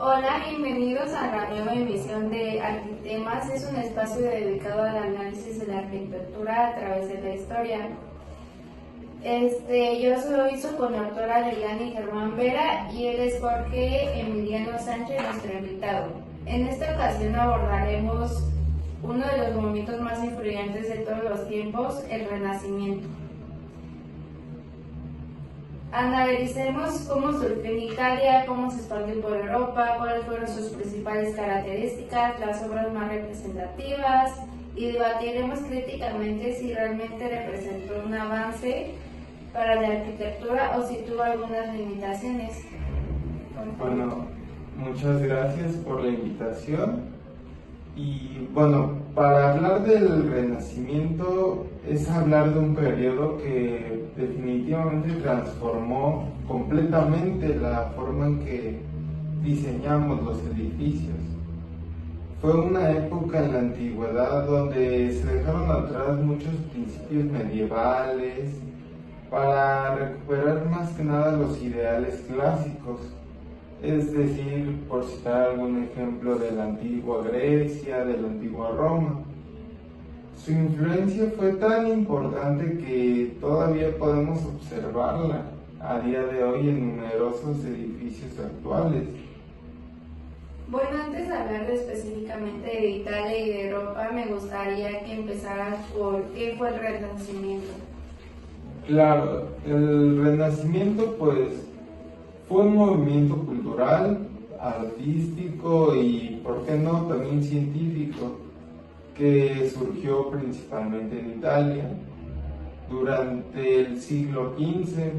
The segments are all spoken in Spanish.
Hola, bienvenidos a la nueva emisión de Arquitemas. Es un espacio dedicado al análisis de la arquitectura a través de la historia. Yo soy su conautora Leilani Germán Vera y él es Jorge Emiliano Sánchez, nuestro invitado. En esta ocasión abordaremos uno de los momentos más influyentes de todos los tiempos, el Renacimiento. Analicemos cómo surgió en Italia, cómo se expandió por Europa, cuáles fueron sus principales características, las obras más representativas y debatiremos críticamente si realmente representó un avance para la arquitectura o si tuvo algunas limitaciones. Bueno, muchas gracias por la invitación. Y bueno, para hablar del Renacimiento es hablar de un periodo que definitivamente transformó completamente la forma en que diseñamos los edificios. Fue una época en la antigüedad donde se dejaron atrás muchos principios medievales para recuperar más que nada los ideales clásicos. Es decir, por citar algún ejemplo de la antigua Grecia, de la antigua Roma. Su influencia fue tan importante que todavía podemos observarla a día de hoy en numerosos edificios actuales. Bueno, antes de hablar específicamente de Italia y de Europa, me gustaría que empezaras por qué fue el Renacimiento. Claro, el Renacimiento pues fue un movimiento cultural, artístico y, por qué no, también científico, que surgió principalmente en Italia durante el siglo XV.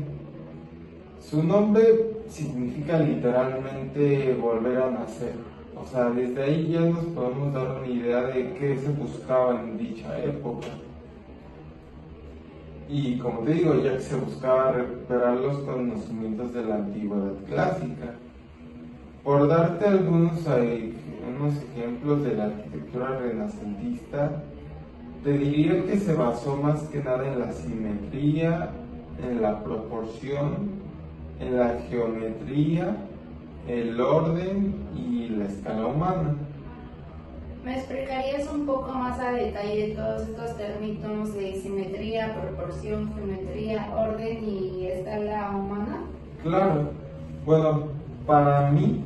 Su nombre significa literalmente volver a nacer. O sea, desde ahí ya nos podemos dar una idea de qué se buscaba en dicha época. Y como te digo, ya que se buscaba recuperar los conocimientos de la antigüedad clásica. Por darte unos ejemplos de la arquitectura renacentista, te diría que se basó más que nada en la simetría, en la proporción, en la geometría, el orden y la escala humana. ¿Me explicarías un poco más a detalle todos estos términos de simetría, proporción, geometría, orden y escala humana? Claro. Bueno, para mí,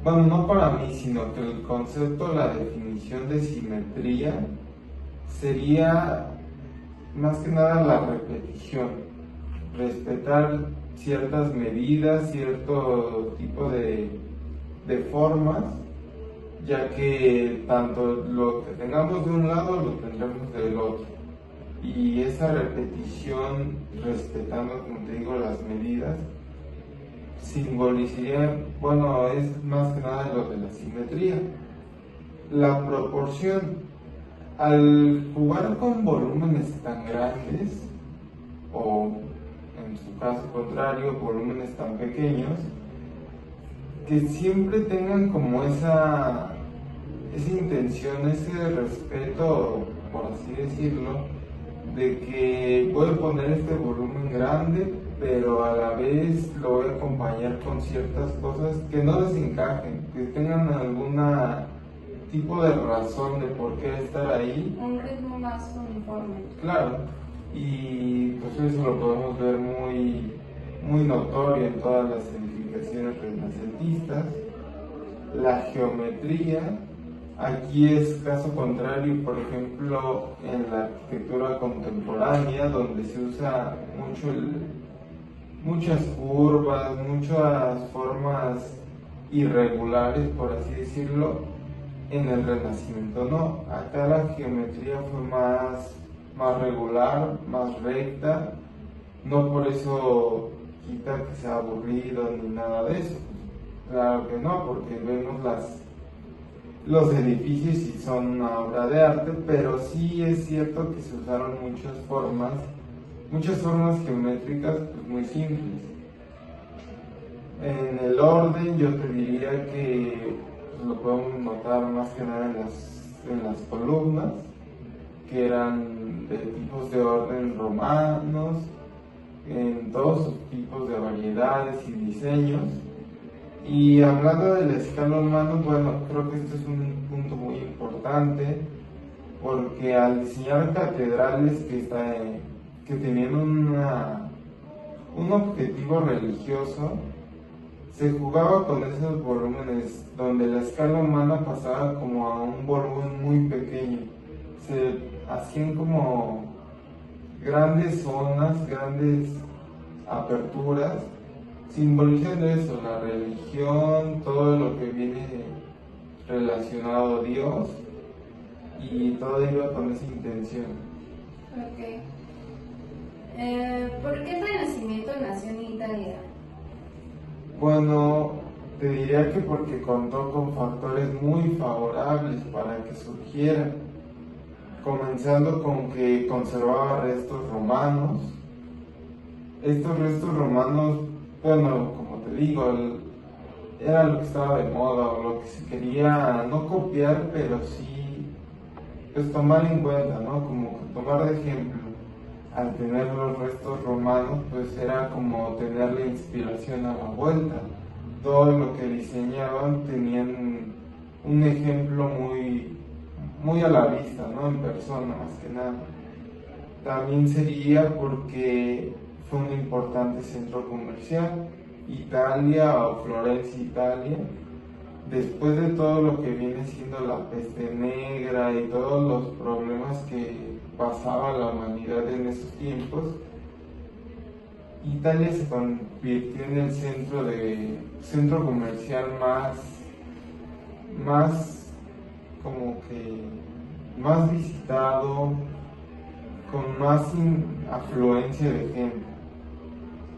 no para mí, sino que el concepto, la definición de simetría sería más que nada la repetición, respetar ciertas medidas, cierto tipo de formas, ya que tanto lo que tengamos de un lado lo tendremos del otro. Y esa repetición, respetando, como te digo, las medidas, simbolizaría, es más que nada lo de la simetría. La proporción, al jugar con volúmenes tan grandes, o en su caso contrario, volúmenes tan pequeños, que siempre tengan como esa intención, ese respeto, por así decirlo, de que voy a poner este volumen grande, pero a la vez lo voy a acompañar con ciertas cosas que no desencajen, que tengan algún tipo de razón de por qué estar ahí. Un ritmo más uniforme. Claro, y pues eso lo podemos ver muy notorio en todas las edificaciones renacentistas. La geometría, aquí es caso contrario, por ejemplo, en la arquitectura contemporánea, donde se usa muchas curvas, muchas formas irregulares, por así decirlo. En el Renacimiento no, acá la geometría fue más regular, más recta, no por eso quita que sea aburrido ni nada de eso. Claro que no, porque vemos los edificios y son una obra de arte, pero sí es cierto que se usaron muchas formas geométricas pues, muy simples. En el orden yo te diría que pues, lo podemos notar más que nada en las columnas, que eran de tipos de orden romanos, en todos sus tipos de variedades y diseños. Y hablando de la escala humana, bueno, creo que este es un punto muy importante porque al diseñar catedrales que tenían un objetivo religioso, se jugaba con esos volúmenes donde la escala humana pasaba como a un volumen muy pequeño. Se hacían como grandes zonas, grandes aperturas, simbolizando eso, la religión, todo lo que viene relacionado a Dios, y todo iba con esa intención. Ok. ¿Por qué el Renacimiento nació en Italia? Bueno, te diría que porque contó con factores muy favorables para que surgiera, comenzando con que conservaba restos romanos. Estos restos romanos, bueno, como te digo, era lo que estaba de moda o lo que se quería no copiar, pero sí pues tomar en cuenta, ¿no? Como que tomar de ejemplo. Al tener los restos romanos, pues era como tener la inspiración a la vuelta. Todo lo que diseñaban tenían un ejemplo muy a la vista, ¿no? En persona, más que nada. También sería porque fue un importante centro comercial. Italia o Florencia, Italia, después de todo lo que viene siendo la peste negra y todos los problemas que pasaba la humanidad en esos tiempos, Italia se convirtió en el centro comercial más como que más visitado, con más afluencia de gente.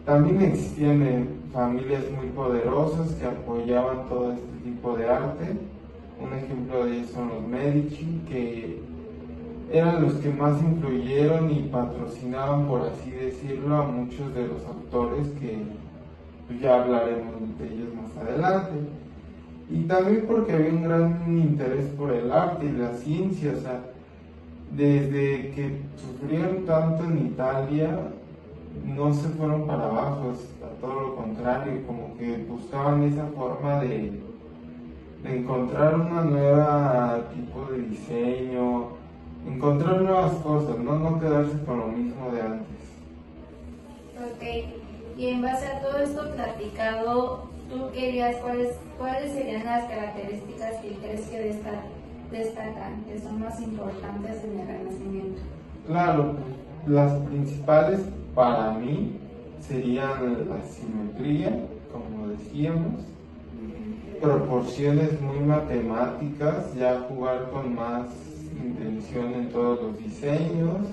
También existían familias muy poderosas que apoyaban todo este tipo de arte. Un ejemplo de ellos son los Medici, que eran los que más influyeron y patrocinaban, por así decirlo, a muchos de los autores que pues, ya hablaremos de ellos más adelante. Y también porque había un gran interés por el arte y la ciencia, o sea, desde que sufrieron tanto en Italia, no se fueron para abajo, a todo lo contrario, como que buscaban esa forma de encontrar una nueva tipo de diseño, encontrar nuevas cosas, no quedarse con lo mismo de antes. Ok, y en base a todo esto platicado, ¿tú querías cuáles serían las características que crees que destacan, que son más importantes en el Renacimiento? Claro, las principales para mí serían la simetría, como decíamos, proporciones muy matemáticas, ya jugar con más intención en todos los diseños,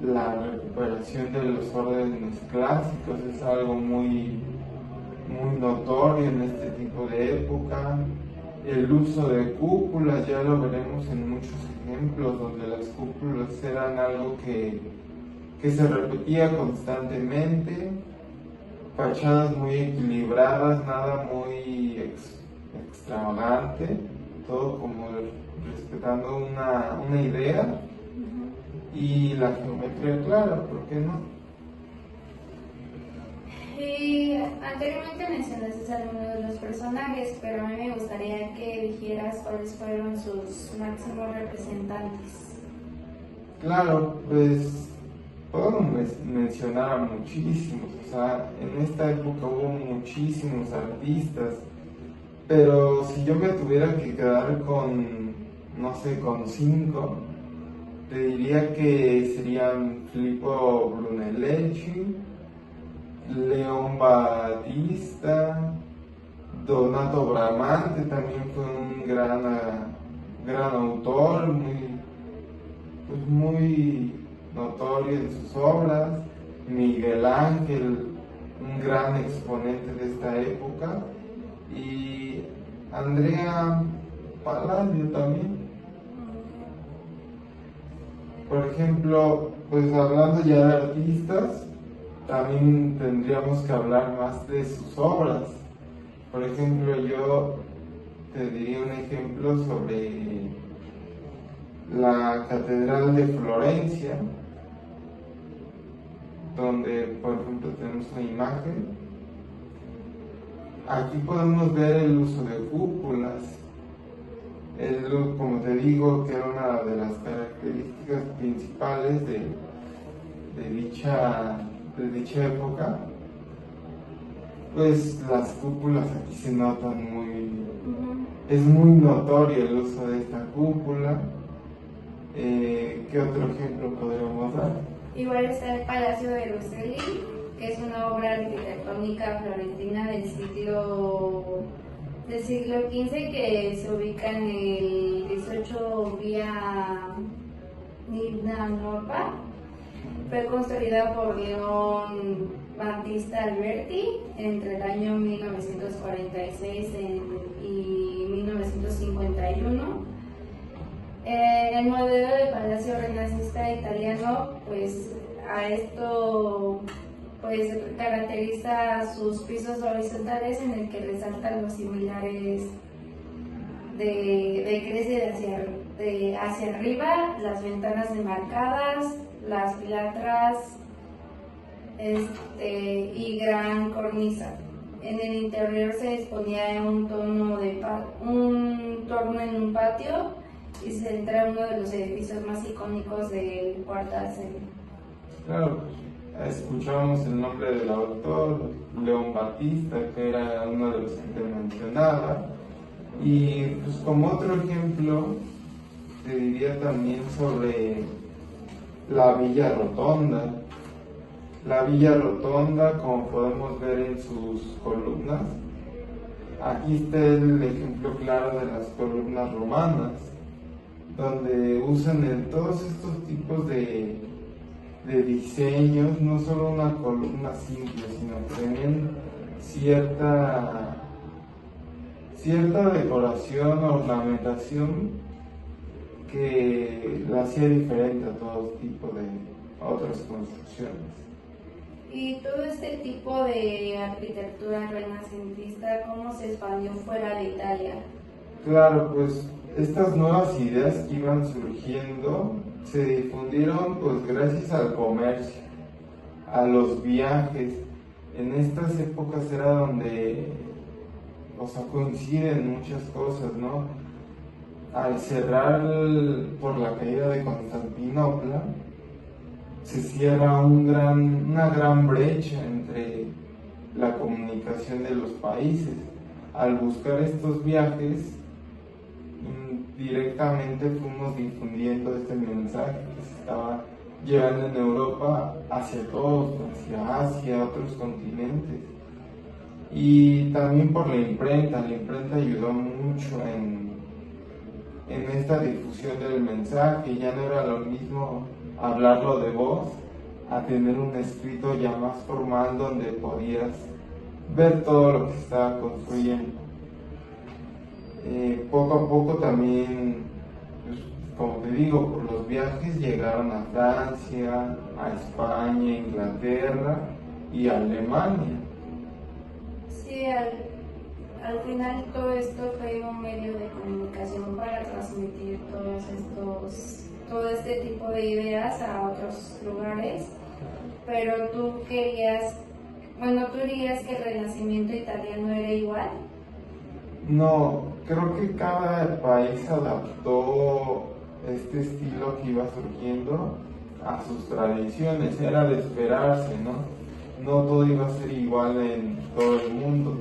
la recuperación de los órdenes clásicos es algo muy notorio en este tipo de época. El uso de cúpulas, ya lo veremos en muchos ejemplos, donde las cúpulas eran algo que se repetía constantemente, fachadas muy equilibradas, nada muy extravagante, todo como respetando una idea, y la geometría clara, ¿por qué no? Y anteriormente mencionaste algunos de los personajes, pero a mí me gustaría que dijeras cuáles fueron sus máximos representantes. Claro, pues podemos mencionar a muchísimos, o sea, en esta época hubo muchísimos artistas, pero si yo me tuviera que quedar con, no sé, con 5, te diría que serían Filippo Brunelleschi, León Battista, Donato Bramante también fue un gran autor, muy notorio en sus obras. Miguel Ángel, un gran exponente de esta época, y Andrea Palladio también. Por ejemplo, pues hablando ya de artistas, también tendríamos que hablar más de sus obras. Por ejemplo, yo te diría un ejemplo sobre la Catedral de Florencia, donde, por ejemplo, tenemos una imagen aquí podemos ver el uso de cúpulas. Como te digo, que era una de las características principales de dicha época. Pues las cúpulas aquí se notan es muy notorio el uso de esta cúpula. ¿Qué otro ejemplo podríamos dar? Igual está el Palacio de Rucellai, que es una obra arquitectónica florentina del siglo XV que se ubica en el 18 vía Nidna Norpa. Fue construida por León Battista Alberti entre el año 1946 y 1951. El modelo de palacio renacentista italiano, pues a esto pues caracteriza sus pisos horizontales en el que resaltan los similares de crece hacia arriba, las ventanas enmarcadas, las pilastras y gran cornisa. En el interior se disponía un torno en un patio y se centra en uno de los edificios más icónicos del cuarto asedio. Claro, escuchábamos el nombre del autor, León Battista, que era uno de los que te mencionaba. Y pues como otro ejemplo, te diría también sobre la Villa Rotonda. La Villa Rotonda, como podemos ver en sus columnas, aquí está el ejemplo claro de las columnas romanas, donde usan todos estos tipos de diseños, no solo una columna simple, sino que tienen cierta decoración, ornamentación que la hacía diferente a todo tipo de otras construcciones. Y todo este tipo de arquitectura renacentista, ¿cómo se expandió fuera de Italia? Claro, pues estas nuevas ideas que iban surgiendo se difundieron pues gracias al comercio, a los viajes. En estas épocas era donde, coinciden muchas cosas, ¿no? Al cerrar por la caída de Constantinopla, se cierra una gran brecha entre la comunicación de los países. Al buscar estos viajes, directamente fuimos difundiendo este mensaje que se estaba llevando en Europa hacia todos, hacia Asia, otros continentes. Y también por la imprenta ayudó mucho en esta difusión del mensaje. Ya no era lo mismo hablarlo de voz a tener un escrito ya más formal donde podías ver todo lo que se estaba construyendo. Poco a poco también, pues, como te digo, por los viajes llegaron a Francia, a España, Inglaterra y a Alemania. Sí, al final todo esto fue un medio de comunicación para transmitir todo este tipo de ideas a otros lugares, pero tú dirías que el Renacimiento italiano era igual. No, creo que cada país adaptó este estilo que iba surgiendo a sus tradiciones. Era de esperarse, ¿no? No todo iba a ser igual en todo el mundo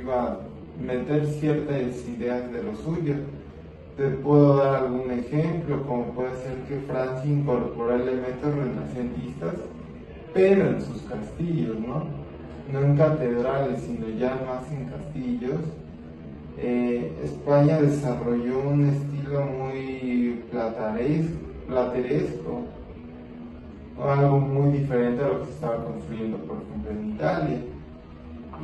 iba a meter ciertas ideas de lo suyo. Te puedo dar algún ejemplo, como puede ser que Francia incorporó elementos renacentistas, pero en sus castillos, ¿no? No en catedrales, sino ya más en castillos. España desarrolló un estilo muy plateresco, algo muy diferente a lo que se estaba construyendo, por ejemplo, en Italia.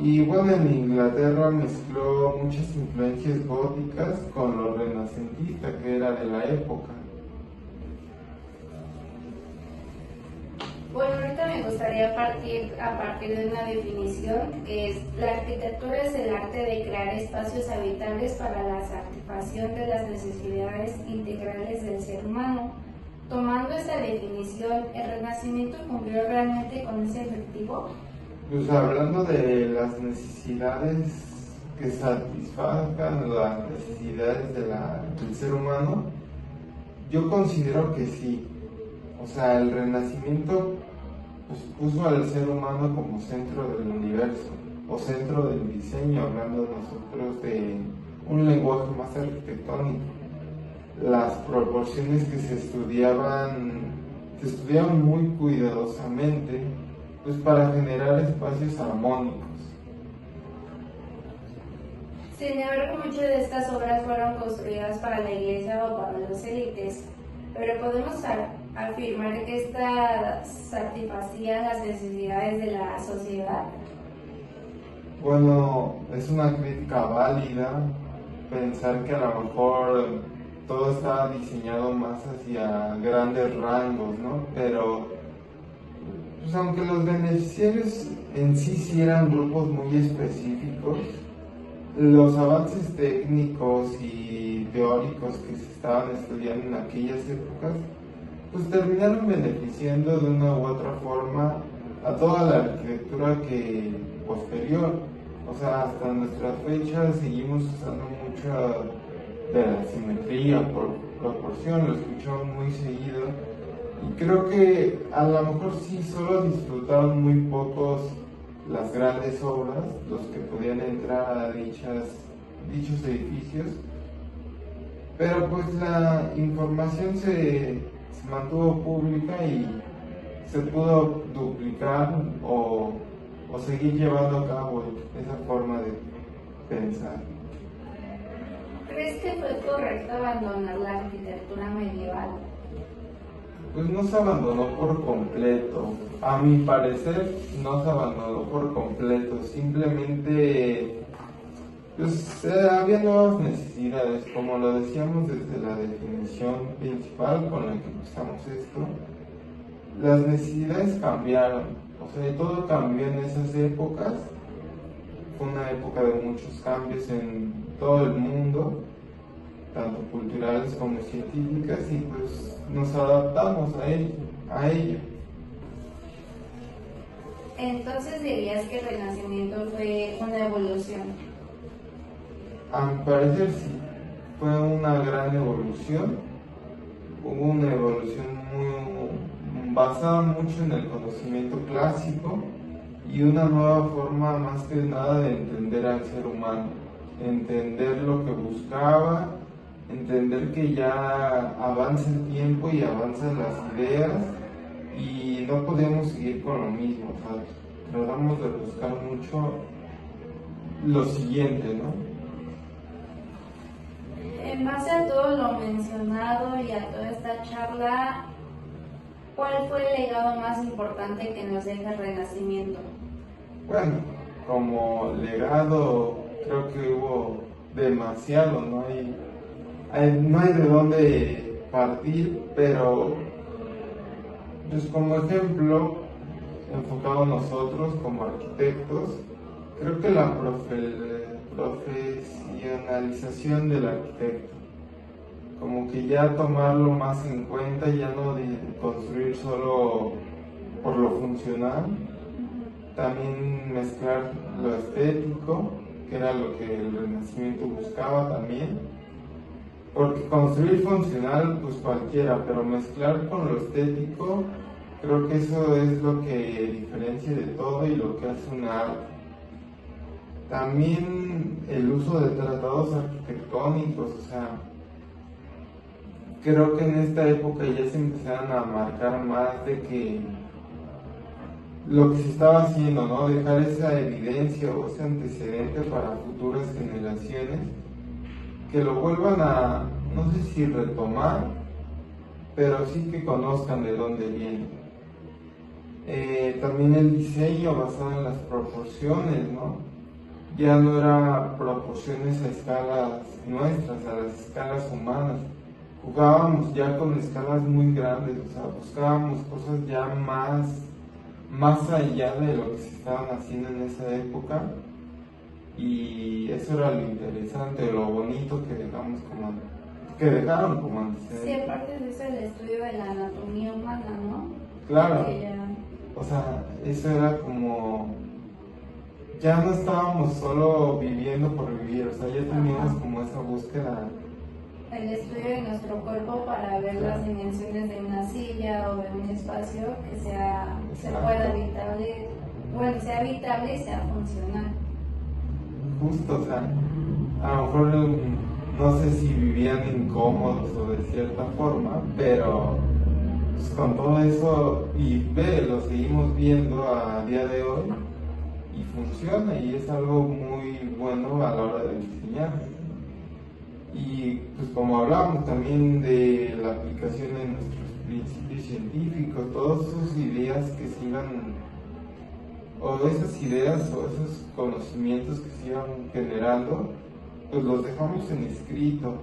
Y bueno, en Inglaterra mezcló muchas influencias góticas con lo renacentista que era de la época. Bueno, ahorita me gustaría partir de una definición que es: la arquitectura es el arte de crear espacios habitables para la satisfacción de las necesidades integrales del ser humano. Tomando esta definición, ¿el Renacimiento cumplió realmente con ese objetivo? Pues hablando de las necesidades que satisfagan las necesidades del ser humano, yo considero que sí. O sea, el Renacimiento pues, puso al ser humano como centro del universo o centro del diseño, hablando nosotros de un lenguaje más arquitectónico. Las proporciones que se estudiaban muy cuidadosamente, pues para generar espacios armónicos. Sin embargo, muchas de estas obras fueron construidas para la iglesia o para las élites, pero podemos afirmar que estas satisfacían las necesidades de la sociedad. Bueno, es una crítica válida pensar que a lo mejor todo está diseñado más hacia grandes rangos, ¿no? Pero, pues aunque los beneficiarios en sí eran grupos muy específicos, los avances técnicos y teóricos que se estaban estudiando en aquellas épocas, pues terminaron beneficiando de una u otra forma a toda la arquitectura que posterior. O sea, hasta nuestras fechas seguimos usando mucha de la simetría por proporción, lo escuchamos muy seguido. Y creo que a lo mejor sí solo disfrutaron muy pocos las grandes obras, los que podían entrar a dichos edificios, pero pues la información se mantuvo pública y se pudo duplicar o seguir llevando a cabo esa forma de pensar. ¿Crees que fue correcto abandonar la arquitectura medieval? Pues no se abandonó por completo. A mi parecer, no se abandonó por completo. Simplemente, pues había nuevas necesidades. Como lo decíamos desde la definición principal con la que empezamos esto, las necesidades cambiaron. O sea, todo cambió en esas épocas. Fue una época de muchos cambios en todo el mundo, tanto culturales como científicas, y pues nos adaptamos a ello. Entonces dirías que el Renacimiento fue una evolución. A mi parecer sí, fue una gran evolución. Hubo una evolución muy basada mucho en el conocimiento clásico y una nueva forma más que nada de entender al ser humano, entender lo que buscaba, entender que ya avanza el tiempo y avanzan las ideas y no podemos seguir con lo mismo. O sea, tratamos de buscar mucho lo siguiente, ¿no? En base a todo lo mencionado y a toda esta charla, ¿cuál fue el legado más importante que nos deja el Renacimiento? Bueno, como legado creo que hubo demasiado, no hay de dónde partir, pero pues como ejemplo, enfocado a nosotros como arquitectos, creo que la profesionalización del arquitecto, como que ya tomarlo más en cuenta, ya no de construir solo por lo funcional, también mezclar lo estético, que era lo que el Renacimiento buscaba también, porque construir funcional pues cualquiera, pero mezclar con lo estético, creo que eso es lo que diferencia de todo y lo que hace un arte. También el uso de tratados arquitectónicos, o sea, creo que en esta época ya se empezaron a marcar más de que lo que se estaba haciendo, ¿no? Dejar esa evidencia o ese antecedente para futuras generaciones que lo vuelvan a, no sé si retomar, pero sí que conozcan de dónde viene. También el diseño basado en las proporciones, ¿no? Ya no era proporciones a escalas nuestras, a las escalas humanas. Jugábamos ya con escalas muy grandes, o sea, buscábamos cosas ya más allá de lo que se estaban haciendo en esa época, y eso era lo interesante, lo bonito que dejaron como antecedentes. Sí, aparte de eso, el estudio de la anatomía humana, ¿no? Claro, Que ya- o sea, eso era como ya no estábamos solo viviendo por vivir, o sea, ya teníamos como esa búsqueda. El estudio de nuestro cuerpo para ver las dimensiones de una silla o de un espacio que se pueda habitable, bueno, sea habitable y sea funcional. Justo, o sea, a lo mejor no sé si vivían incómodos o de cierta forma, pero pues, con todo eso, lo seguimos viendo a día de hoy y funciona y es algo muy bueno a la hora de diseñar. Y pues como hablábamos también de la aplicación de nuestros principios científicos, todas esas ideas que se iban, o esas ideas o esos conocimientos que se iban generando, pues los dejamos en escrito,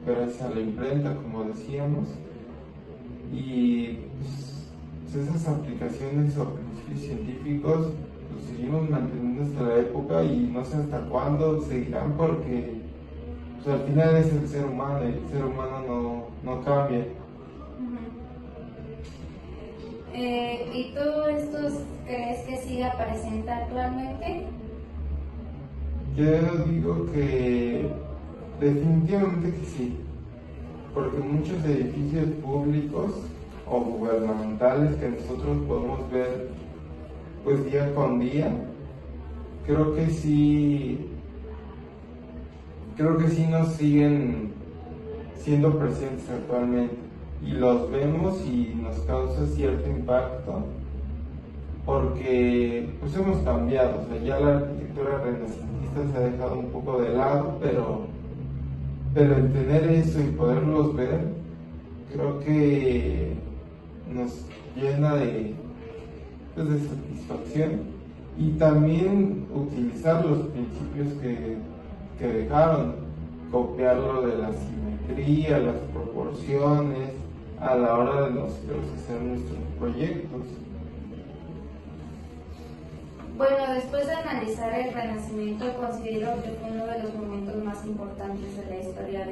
gracias a la imprenta, como decíamos, y pues, esas aplicaciones o principios científicos los seguimos manteniendo hasta la época y no sé hasta cuándo seguirán porque pues, al final es el ser humano y el ser humano no cambia. ¿Y todo esto crees que siga presente actualmente? Yo digo que definitivamente que sí, porque muchos edificios públicos o gubernamentales que nosotros podemos ver pues día con día, creo que sí nos siguen siendo presentes actualmente y los vemos y nos causa cierto impacto porque pues hemos cambiado, o sea, ya la arquitectura renacentista se ha dejado un poco de lado, pero el tener eso y poderlos ver, creo que nos llena pues, de satisfacción y también utilizar los principios que dejaron, copiarlo de la simetría, las proporciones, a la hora de nosotros hacer nuestros proyectos. Bueno, después de analizar el Renacimiento, considero que fue uno de los momentos más importantes de la historia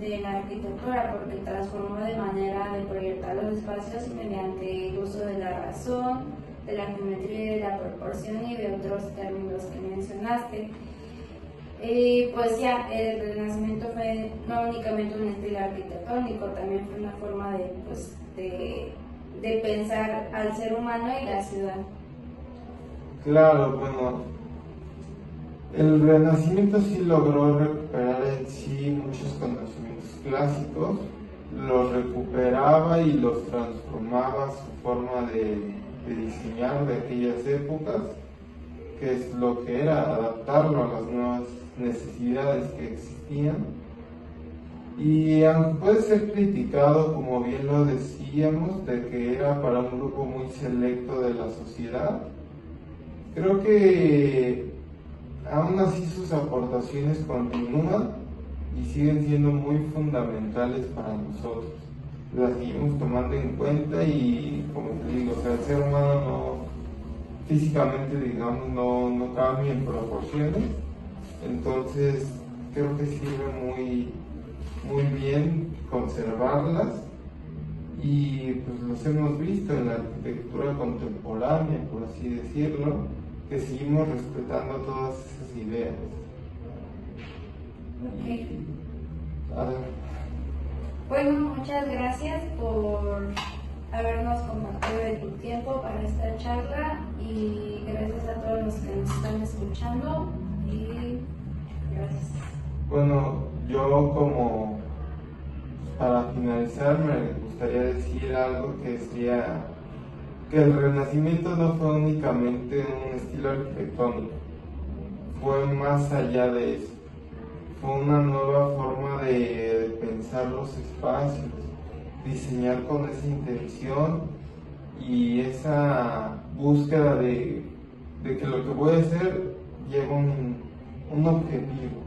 de la arquitectura, porque transformó de manera de proyectar los espacios mediante el uso de la razón, de la geometría y de la proporción y de otros términos que mencionaste. Pues ya, el Renacimiento fue no únicamente un estilo arquitectónico, también fue una forma de pensar al ser humano y la ciudad. Claro, bueno, el Renacimiento sí logró recuperar en sí muchos conocimientos clásicos, los recuperaba y los transformaba a su forma de diseñar de aquellas épocas, que es lo que era adaptarlo a las nuevas necesidades que existían. Y aunque puede ser criticado, como bien lo decíamos, de que era para un grupo muy selecto de la sociedad, creo que aún así sus aportaciones continúan y siguen siendo muy fundamentales para nosotros. Las seguimos tomando en cuenta y, como te digo, o sea, el ser humano físicamente, digamos, no cambia en proporciones, entonces creo que sirve muy bien conservarlas y pues los hemos visto en la arquitectura contemporánea, por así decirlo, que seguimos respetando todas esas ideas. Okay. Bueno, muchas gracias por habernos compartido de tu tiempo para esta charla y gracias a todos los que nos están escuchando y gracias. Bueno, yo como para finalizar me gustaría decir algo que sería que el Renacimiento no fue únicamente un estilo arquitectónico, fue más allá de eso, fue una nueva forma de pensar los espacios, diseñar con esa intención y esa búsqueda de que lo que voy a hacer lleva un objetivo.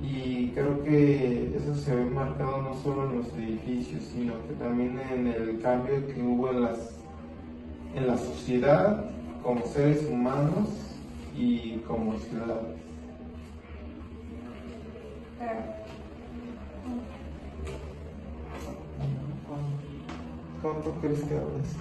Y creo que eso se ve marcado no solo en los edificios, sino que también en el cambio que hubo en la sociedad, como seres humanos y como ciudades. Claro. ¿Cuánto crees que ahora sí?